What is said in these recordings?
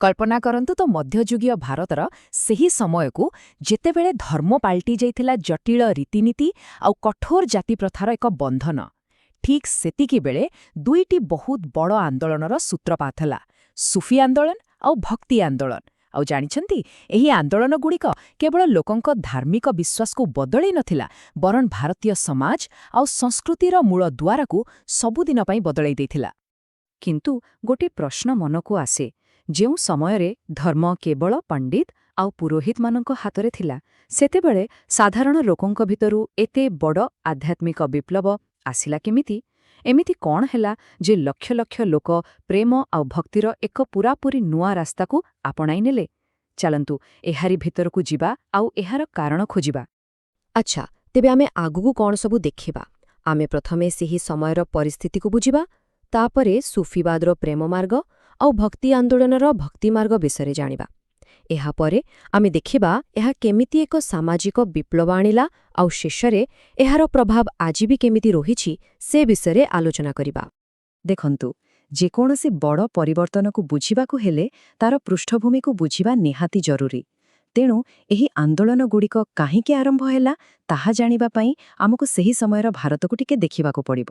କଳ୍ପନା କରନ୍ତୁ ତ ମଧ୍ୟଯୁଗୀୟ ଭାରତର ସେହି ସମୟକୁ ଯେତେବେଳେ ଧର୍ମ ପାଲଟି ଯାଇଥିଲା ଜଟିଳ ରୀତିନୀତି ଆଉ କଠୋର ଜାତିପ୍ରଥାର ଏକ ବନ୍ଧନ। ଠିକ୍ ସେତିକିବେଳେ ଦୁଇଟି ବହୁତ ବଡ଼ ଆନ୍ଦୋଳନର ସୂତ୍ରପାତ ହେଲା, ସୁଫି ଆନ୍ଦୋଳନ ଆଉ ଭକ୍ତି ଆନ୍ଦୋଳନ। ଆଉ ଜାଣିଛନ୍ତି, ଏହି ଆନ୍ଦୋଳନଗୁଡ଼ିକ କେବଳ ଲୋକଙ୍କ ଧାର୍ମିକ ବିଶ୍ୱାସକୁ ବଦଳେଇ ନଥିଲା, ବରଂ ଭାରତୀୟ ସମାଜ ଆଉ ସଂସ୍କୃତିର ମୂଳ ଦୁଆରକୁ ସବୁଦିନ ପାଇଁ ବଦଳେଇ ଦେଇଥିଲା। କିନ୍ତୁ ଗୋଟିଏ ପ୍ରଶ୍ନ ମନକୁ ଆସେ, ଯେଉଁ ସମୟରେ ଧର୍ମ କେବଳ ପଣ୍ଡିତ ଆଉ ପୁରୋହିତମାନଙ୍କ ହାତରେ ଥିଲା, ସେତେବେଳେ ସାଧାରଣ ଲୋକଙ୍କ ଭିତରୁ ଏତେ ବଡ଼ ଆଧ୍ୟାତ୍ମିକ ବିପ୍ଳବ ଆସିଲା କେମିତି? ଏମିତି କ'ଣ ହେଲା ଯେ ଲକ୍ଷ ଲକ୍ଷ ଲୋକ ପ୍ରେମ ଆଉ ଭକ୍ତିର ଏକ ପୂରାପୂରି ନୂଆ ରାସ୍ତାକୁ ଆପଣାଇ ନେଲେ? ଚାଲନ୍ତୁ ଏହାରି ଭିତରକୁ ଯିବା ଆଉ ଏହାର କାରଣ ଖୋଜିବା। ଆଚ୍ଛା, ତେବେ ଆମେ ଆଗକୁ କ'ଣ ସବୁ ଦେଖିବା? ଆମେ ପ୍ରଥମେ ସେହି ସମୟର ପରିସ୍ଥିତିକୁ ବୁଝିବା, ତାପରେ ସୁଫିବାଦର ପ୍ରେମମାର୍ଗ ଆଉ ଭକ୍ତି ଆନ୍ଦୋଳନର ଭକ୍ତିମାର୍ଗ ବିଷୟରେ ଜାଣିବା। ଏହାପରେ ଆମେ ଦେଖିବା ଏହା କେମିତି ଏକ ସାମାଜିକ ବିପ୍ଳବ ଆଣିଲା ଆଉ ଶେଷରେ ଏହାର ପ୍ରଭାବ ଆଜି ବି କେମିତି ରହିଛି ସେ ବିଷୟରେ ଆଲୋଚନା କରିବା। ଦେଖନ୍ତୁ, ଯେକୌଣସି ବଡ଼ ପରିବର୍ତ୍ତନକୁ ବୁଝିବାକୁ ହେଲେ ତାର ପୃଷ୍ଠଭୂମିକୁ ବୁଝିବା ନିହାତି ଜରୁରୀ। ତେଣୁ ଏହି ଆନ୍ଦୋଳନଗୁଡ଼ିକ କାହିଁକି ଆରମ୍ଭ ହେଲା ତାହା ଜାଣିବା ପାଇଁ ଆମକୁ ସେହି ସମୟର ଭାରତକୁ ଟିକେ ଦେଖିବାକୁ ପଡ଼ିବ।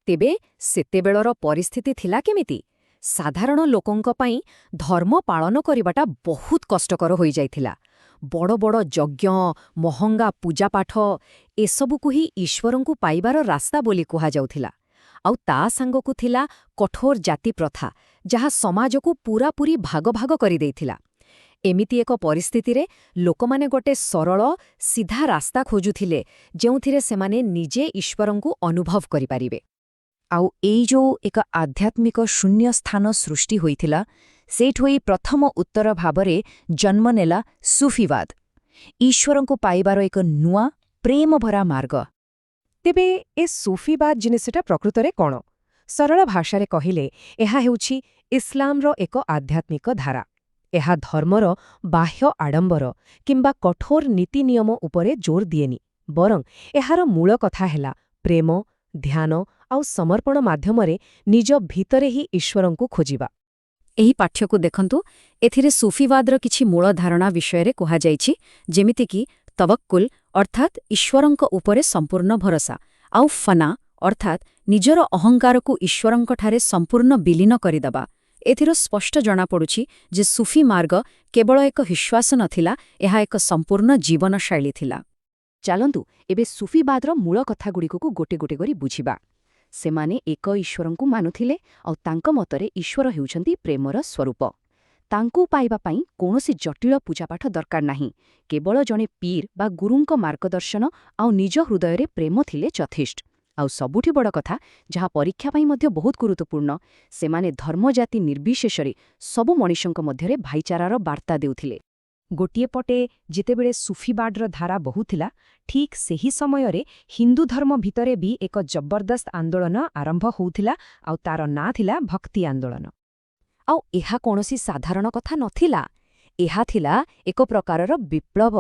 ତେବେ ସେତେବେଳର ପରିସ୍ଥିତି ଥିଲା କେମିତି? ସାଧାରଣ ଲୋକଙ୍କ ପାଇଁ ଧର୍ମ ପାଳନ କରିବାଟା ବହୁତ କଷ୍ଟକର ହୋଇଯାଇଥିଲା। ବଡ଼ ବଡ଼ ଯଜ୍ଞ, ମହଙ୍ଗା ପୂଜାପାଠ ଏସବୁକୁ ହିଁ ଈଶ୍ୱରଙ୍କୁ ପାଇବାର ରାସ୍ତା ବୋଲି କୁହାଯାଉଥିଲା। ଆଉ ତା ସାଙ୍ଗକୁ ଥିଲା କଠୋର ଜାତି ପ୍ରଥା, ଯାହା ସମାଜକୁ ପୂରାପୂରି ଭାଗ ଭାଗ କରିଦେଇଥିଲା। ଏମିତି ଏକ ପରିସ୍ଥିତିରେ ଲୋକମାନେ ଗୋଟେ ସରଳ, ସିଧା ରାସ୍ତା ଖୋଜୁଥିଲେ, ଯେଉଁଥିରେ ସେମାନେ ନିଜେ ଈଶ୍ୱରଙ୍କୁ ଅନୁଭବ କରିପାରିବେ। ଆଉ ଏଇ ଯୋଉ ଏକ ଆଧ୍ୟାତ୍ମିକ ଶୂନ୍ୟସ୍ଥାନ ସୃଷ୍ଟି ହୋଇଥିଲା, ସେଇଠୁ ଏଇ ପ୍ରଥମ ଉତ୍ତର ଭାବରେ ଜନ୍ମ ନେଲା ସୁଫିବାଦ, ଈଶ୍ୱରଙ୍କୁ ପାଇବାର ଏକ ନୂଆ ପ୍ରେମଭରା ମାର୍ଗ। ତେବେ ଏ ସୁଫିବାଦ ଜିନିଷଟା ପ୍ରକୃତରେ କ'ଣ? ସରଳ ଭାଷାରେ କହିଲେ ଏହା ହେଉଛି ଇସଲାମର ଏକ ଆଧ୍ୟାତ୍ମିକ ଧାରା। ଏହା ଧର୍ମର ବାହ୍ୟ ଆଡମ୍ବର କିମ୍ବା କଠୋର ନୀତି ନିୟମ ଉପରେ ଜୋର ଦିଏନି, ବରଂ ଏହାର ମୂଳ କଥା ହେଲା ପ୍ରେମ, ଧ୍ୟାନ ଆଉ ସମର୍ପଣ ମାଧ୍ୟମରେ ନିଜ ଭିତରେ ହିଁ ଈଶ୍ୱରଙ୍କୁ ଖୋଜିବା। ଏହି ପାଠ୍ୟକୁ ଦେଖନ୍ତୁ, ଏଥିରେ ସୁଫିବାଦର କିଛି ମୂଳ ଧାରଣା ବିଷୟରେ କୁହାଯାଇଛି, ଯେମିତିକି ତବକ୍କୁଲ ଅର୍ଥାତ୍ ଈଶ୍ୱରଙ୍କ ଉପରେ ସମ୍ପୂର୍ଣ୍ଣ ଭରସା, ଆଉ ଫନା ଅର୍ଥାତ୍ ନିଜର ଅହଙ୍କାରକୁ ଈଶ୍ୱରଙ୍କଠାରେ ସମ୍ପୂର୍ଣ୍ଣ ବିଲୀନ କରିଦେବା। ଏଥିରୁ ସ୍ପଷ୍ଟ ଜଣାପଡ଼ୁଛି ଯେ ସୁଫି ମାର୍ଗ କେବଳ ଏକ ବିଶ୍ୱାସ ନଥିଲା, ଏହା ଏକ ସମ୍ପୂର୍ଣ୍ଣ ଜୀବନଶୈଳୀ ଥିଲା। ଚାଲନ୍ତୁ ଏବେ ସୁଫିବାଦର ମୂଳ କଥାଗୁଡ଼ିକୁ ଗୋଟେ ଗୋଟେ କରି ବୁଝିବା। ସେମାନେ ଏକ ଈଶ୍ୱରଙ୍କୁ ମାନୁଥିଲେ ଆଉ ତାଙ୍କ ମତରେ ଈଶ୍ୱର ହେଉଛନ୍ତି ପ୍ରେମର ସ୍ୱରୂପ। ତାଙ୍କୁ ପାଇବା ପାଇଁ କୌଣସି ଜଟିଳ ପୂଜାପାଠ ଦରକାର ନାହିଁ, କେବଳ ଜଣେ ପୀର ବା ଗୁରୁଙ୍କ ମାର୍ଗଦର୍ଶନ ଆଉ ନିଜ ହୃଦୟରେ ପ୍ରେମ ଥିଲେ ଯଥେଷ୍ଟ। ଆଉ ସବୁଠି ବଡ଼ କଥା, ଯାହା ପରୀକ୍ଷା ପାଇଁ ମଧ୍ୟ ବହୁତ ଗୁରୁତ୍ୱପୂର୍ଣ୍ଣ, ସେମାନେ ଧର୍ମଜାତି ନିର୍ବିଶେଷରେ ସବୁ ମଣିଷଙ୍କ ମଧ୍ୟରେ ଭାଇଚାରାର ବାର୍ତ୍ତା ଦେଉଥିଲେ। ଗୋଟିଏ ପଟେ ଯେତେବେଳେ ସୁଫିବାଦର ଧାରା ବହୁଥିଲା, ଠିକ୍ ସେହି ସମୟରେ ହିନ୍ଦୁ ଧର୍ମ ଭିତରେ ବି ଏକ ଜବରଦସ୍ତ ଆନ୍ଦୋଳନ ଆରମ୍ଭ ହେଉଥିଲା, ଆଉ ତାର ନାଁ ଥିଲା ଭକ୍ତି ଆନ୍ଦୋଳନ। ଆଉ ଏହା କୌଣସି ସାଧାରଣ କଥା ନଥିଲା, ଏହା ଥିଲା ଏକ ପ୍ରକାରର ବିପ୍ଳବ।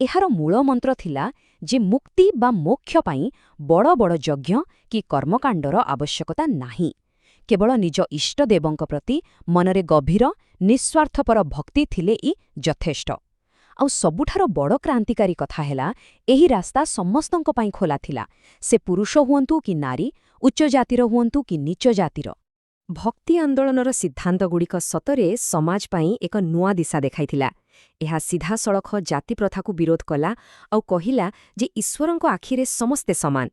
ଏହାର ମୂଳମନ୍ତ୍ର ଥିଲା ଯେ ମୁକ୍ତି ବା ମୋକ୍ଷ ପାଇଁ ବଡ଼ ବଡ଼ ଯଜ୍ଞ କି କର୍ମକାଣ୍ଡର ଆବଶ୍ୟକତା ନାହିଁ। କେବଳ ନିଜ ଇଷ୍ଟଦେବଙ୍କ ପ୍ରତି ମନରେ ଗଭୀର, ନିଃସ୍ୱାର୍ଥପର ଭକ୍ତି ଥିଲେ ଯଥେଷ୍ଟ। ଆଉ ସବୁଠାରୁ ବଡ଼ କ୍ରାନ୍ତିକାରୀ କଥା ହେଲା, ଏହି ରାସ୍ତା ସମସ୍ତଙ୍କ ପାଇଁ ଖୋଲା ଥିଲା, ସେ ପୁରୁଷ ହୁଅନ୍ତୁ କି ନାରୀ, ଉଚ୍ଚ ଜାତିର ହୁଅନ୍ତୁ କି ନୀଚ ଜାତିର। ଭକ୍ତି ଆନ୍ଦୋଳନର ସିଦ୍ଧାନ୍ତଗୁଡ଼ିକ ସତରେ ସମାଜ ପାଇଁ ଏକ ନୂଆ ଦିଶା ଦେଖାଇଥିଲା। ଏହା ସିଧାସଳଖ ଜାତିପ୍ରଥାକୁ ବିରୋଧ କଲା ଆଉ କହିଲା ଯେ ଈଶ୍ୱରଙ୍କ ଆଖିରେ ସମସ୍ତେ ସମାନ।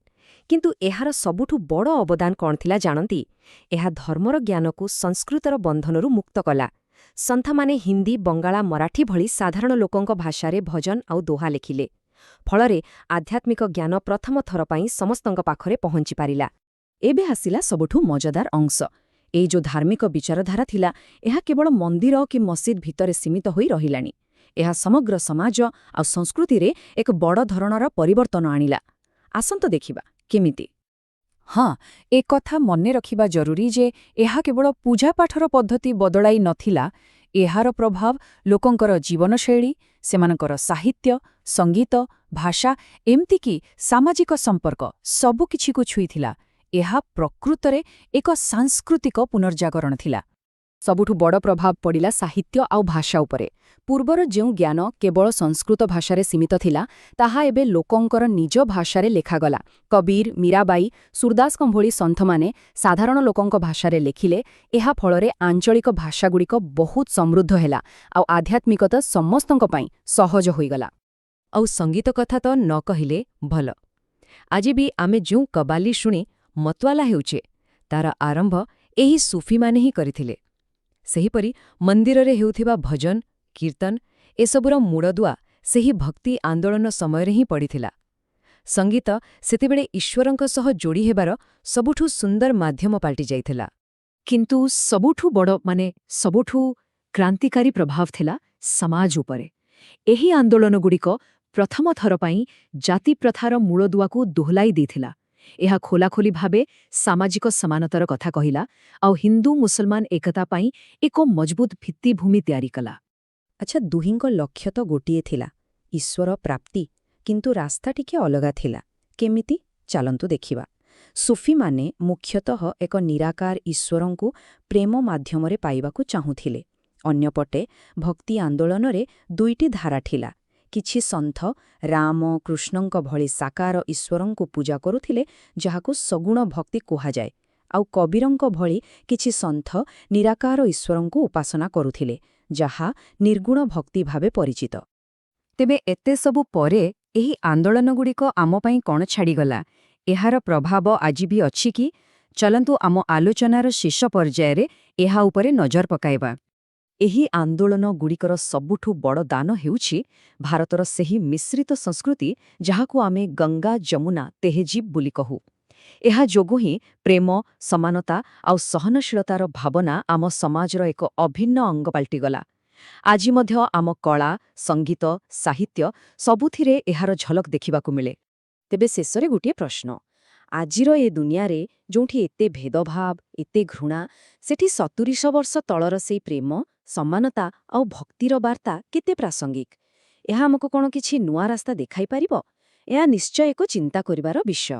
କିନ୍ତୁ ଏହାର ସବୁଠୁ ବଡ଼ ଅବଦାନ କ'ଣ ଥିଲା ଜାଣନ୍ତି? ଏହା ଧର୍ମର ଜ୍ଞାନକୁ ସଂସ୍କୃତର ବନ୍ଧନରୁ ମୁକ୍ତ କଲା। ସନ୍ଥମାନେ ହିନ୍ଦୀ, ବଙ୍ଗଳା, ମରାଠୀ ଭଳି ସାଧାରଣ ଲୋକଙ୍କ ଭାଷାରେ ଭଜନ ଆଉ ଦୋହା ଲେଖିଲେ। ଫଳରେ ଆଧ୍ୟାତ୍ମିକ ଜ୍ଞାନ ପ୍ରଥମ ଥର ପାଇଁ ସମସ୍ତଙ୍କ ପାଖରେ ପହଞ୍ଚି ପାରିଲା। ଏବେ ଆସିଲା ସବୁଠୁ ମଜାଦାର ଅଂଶ। ଏଇ ଯୋଉ ଧାର୍ମିକ ବିଚାରଧାରା ଥିଲା, ଏହା କେବଳ ମନ୍ଦିର କି ମସଜିଦ୍ ଭିତରେ ସୀମିତ ହୋଇ ରହିଲାନି। ଏହା ସମଗ୍ର ସମାଜ ଆଉ ସଂସ୍କୃତିରେ ଏକ ବଡ଼ ଧରଣର ପରିବର୍ତ୍ତନ ଆଣିଲା। ଆସନ୍ତୁ ଦେଖିବା କେମିତି। ହଁ, ଏକଥା ମନେ ରଖିବା ଜରୁରୀ ଯେ ଏହା କେବଳ ପୂଜାପାଠର ପଦ୍ଧତି ବଦଳାଇ ନଥିଲା, ଏହାର ପ୍ରଭାବ ଲୋକଙ୍କର ଜୀବନଶୈଳୀ, ସେମାନଙ୍କର ସାହିତ୍ୟ, ସଙ୍ଗୀତ, ଭାଷା, ଏମିତିକି ସାମାଜିକ ସମ୍ପର୍କ ସବୁକିଛିକୁ ଛୁଇଁଥିଲା। ଏହା ପ୍ରକୃତରେ ଏକ ସାଂସ୍କୃତିକ ପୁନର୍ଜାଗରଣ ଥିଲା। ସବୁଠୁ ବଡ଼ ପ୍ରଭାବ ପଡ଼ିଲା ସାହିତ୍ୟ ଆଉ ଭାଷା ଉପରେ। ପୂର୍ବର ଯେଉଁ ଜ୍ଞାନ କେବଳ ସଂସ୍କୃତ ଭାଷାରେ ସୀମିତ ଥିଲା, ତାହା ଏବେ ଲୋକଙ୍କର ନିଜ ଭାଷାରେ ଲେଖାଗଲା। କବୀର, ମୀରାବାଈ, ସୁରଦାସଙ୍କ ଭଳି ସନ୍ଥମାନେ ସାଧାରଣ ଲୋକଙ୍କ ଭାଷାରେ ଲେଖିଲେ। ଏହା ଫଳରେ ଆଞ୍ଚଳିକ ଭାଷାଗୁଡ଼ିକ ବହୁତ ସମୃଦ୍ଧ ହେଲା ଆଉ ଆଧ୍ୟାତ୍ମିକତା ସମସ୍ତଙ୍କ ପାଇଁ ସହଜ ହୋଇଗଲା। ଆଉ ସଙ୍ଗୀତ କଥା ତ ନ କହିଲେ ଭଲ। ଆଜି ବି ଆମେ ଯେଉଁ କବାଲି ଶୁଣି ମତୱାଲା ହେଉଛେ, ତାର ଆରମ୍ଭ ଏହି ସୁଫିମାନେ ହିଁ କରିଥିଲେ। ସେହିପରି ମନ୍ଦିରରେ ହେଉଥିବା ଭଜନ, କୀର୍ତ୍ତନ ଏସବୁର ମୂଳଦୁଆ ସେହି ଭକ୍ତି ଆନ୍ଦୋଳନ ସମୟରେ ହିଁ ପଡ଼ିଥିଲା। ସଙ୍ଗୀତ ସେତେବେଳେ ଈଶ୍ୱରଙ୍କ ସହ ଯୋଡ଼ି ହେବାର ସବୁଠୁ ସୁନ୍ଦର ମାଧ୍ୟମ ପାଲଟି ଯାଇଥିଲା। କିନ୍ତୁ ସବୁଠୁ ବଡ଼ ସବୁଠୁ କ୍ରାନ୍ତିକାରୀ ପ୍ରଭାବ ଥିଲା ସମାଜ ଉପରେ। ଏହି ଆନ୍ଦୋଳନଗୁଡ଼ିକ ପ୍ରଥମ ଥର ପାଇଁ ଜାତିପ୍ରଥାର ମୂଳଦୁଆକୁ ଦୋହଲାଇ ଦେଇଥିଲା। ଏହା ଖୋଲାଖୋଲି ଭାବେ ସାମାଜିକ ସମାନତାର କଥା କହିଲା ଆଉ ହିନ୍ଦୁ ମୁସଲମାନ ଏକତା ପାଇଁ ଏକ ମଜବୁତ ଭିତ୍ତିଭୂମି ତିଆରି କଲା। ଆଚ୍ଛା, ଦୁହିଁଙ୍କ ଲକ୍ଷ୍ୟ ତ ଗୋଟିଏ ଥିଲା, ଈଶ୍ୱର ପ୍ରାପ୍ତି, କିନ୍ତୁ ରାସ୍ତା ଟିକେ ଅଲଗା ଥିଲା। କେମିତି? ଚାଲନ୍ତୁ ଦେଖିବା। ସୁଫିମାନେ ମୁଖ୍ୟତଃ ଏକ ନିରାକାର ଈଶ୍ୱରଙ୍କୁ ପ୍ରେମ ମାଧ୍ୟମରେ ପାଇବାକୁ ଚାହୁଁଥିଲେ। ଅନ୍ୟପଟେ ଭକ୍ତି ଆନ୍ଦୋଳନରେ ଦୁଇଟି ଧାରା ଥିଲା। କିଛି ସନ୍ଥ ରାମ, କୃଷ୍ଣଙ୍କ ଭଳି ସାକାର ଈଶ୍ୱରଙ୍କୁ ପୂଜା କରୁଥିଲେ, ଯାହାକୁ ସଗୁଣ ଭକ୍ତି କୁହାଯାଏ, ଆଉ କବୀରଙ୍କ ଭଳି କିଛି ସନ୍ଥ ନିରାକାର ଈଶ୍ୱରଙ୍କୁ ଉପାସନା କରୁଥିଲେ, ଯାହା ନିର୍ଗୁଣ ଭକ୍ତି ଭାବେ ପରିଚିତ। ତେବେ ଏତେ ସବୁ ପରେ ଏହି ଆନ୍ଦୋଳନଗୁଡ଼ିକ ଆମ ପାଇଁ କ'ଣ ଛାଡ଼ିଗଲା? ଏହାର ପ୍ରଭାବ ଆଜି ବି ଅଛି କି? ଚଲନ୍ତୁ ଆମ ଆଲୋଚନାର ଶେଷ ପର୍ଯ୍ୟାୟରେ ଏହା ଉପରେ ନଜର ପକାଇବା। ଏହି ଆନ୍ଦୋଳନଗୁଡ଼ିକର ସବୁଠୁ ବଡ଼ ଦାନ ହେଉଛି ଭାରତର ସେହି ମିଶ୍ରିତ ସଂସ୍କୃତି, ଯାହାକୁ ଆମେ ଗଙ୍ଗା ଯମୁନା ତେହଜିବ୍ ବୋଲି କହୁ। ଏହା ଯୋଗୁଁ ହିଁ ପ୍ରେମ, ସମାନତା ଆଉ ସହନଶୀଳତାର ଭାବନା ଆମ ସମାଜର ଏକ ଅଭିନ୍ନ ଅଙ୍ଗ ପାଲଟିଗଲା। ଆଜି ମଧ୍ୟ ଆମ କଳା, ସଙ୍ଗୀତ, ସାହିତ୍ୟ ସବୁଥିରେ ଏହାର ଝଲକ ଦେଖିବାକୁ ମିଳେ। ତେବେ ଶେଷରେ ଗୋଟିଏ ପ୍ରଶ୍ନ। ଆଜିର ଏ ଦୁନିଆରେ ଯେଉଁଠି ଏତେ ଭେଦଭାବ, ଏତେ ଘୃଣା, ସେଠି 70 ବର୍ଷ ତଳର ସେଇ ପ୍ରେମ, ସମାନତା ଆଉ ଭକ୍ତିର ବାର୍ତ୍ତା କେତେ ପ୍ରାସଙ୍ଗିକ? ଏହା ଆମକୁ କ'ଣ କିଛି ନୂଆ ରାସ୍ତା ଦେଖାଇପାରିବ? ଏହା ନିଶ୍ଚୟ ଏକ ଚିନ୍ତା କରିବାର ବିଷୟ।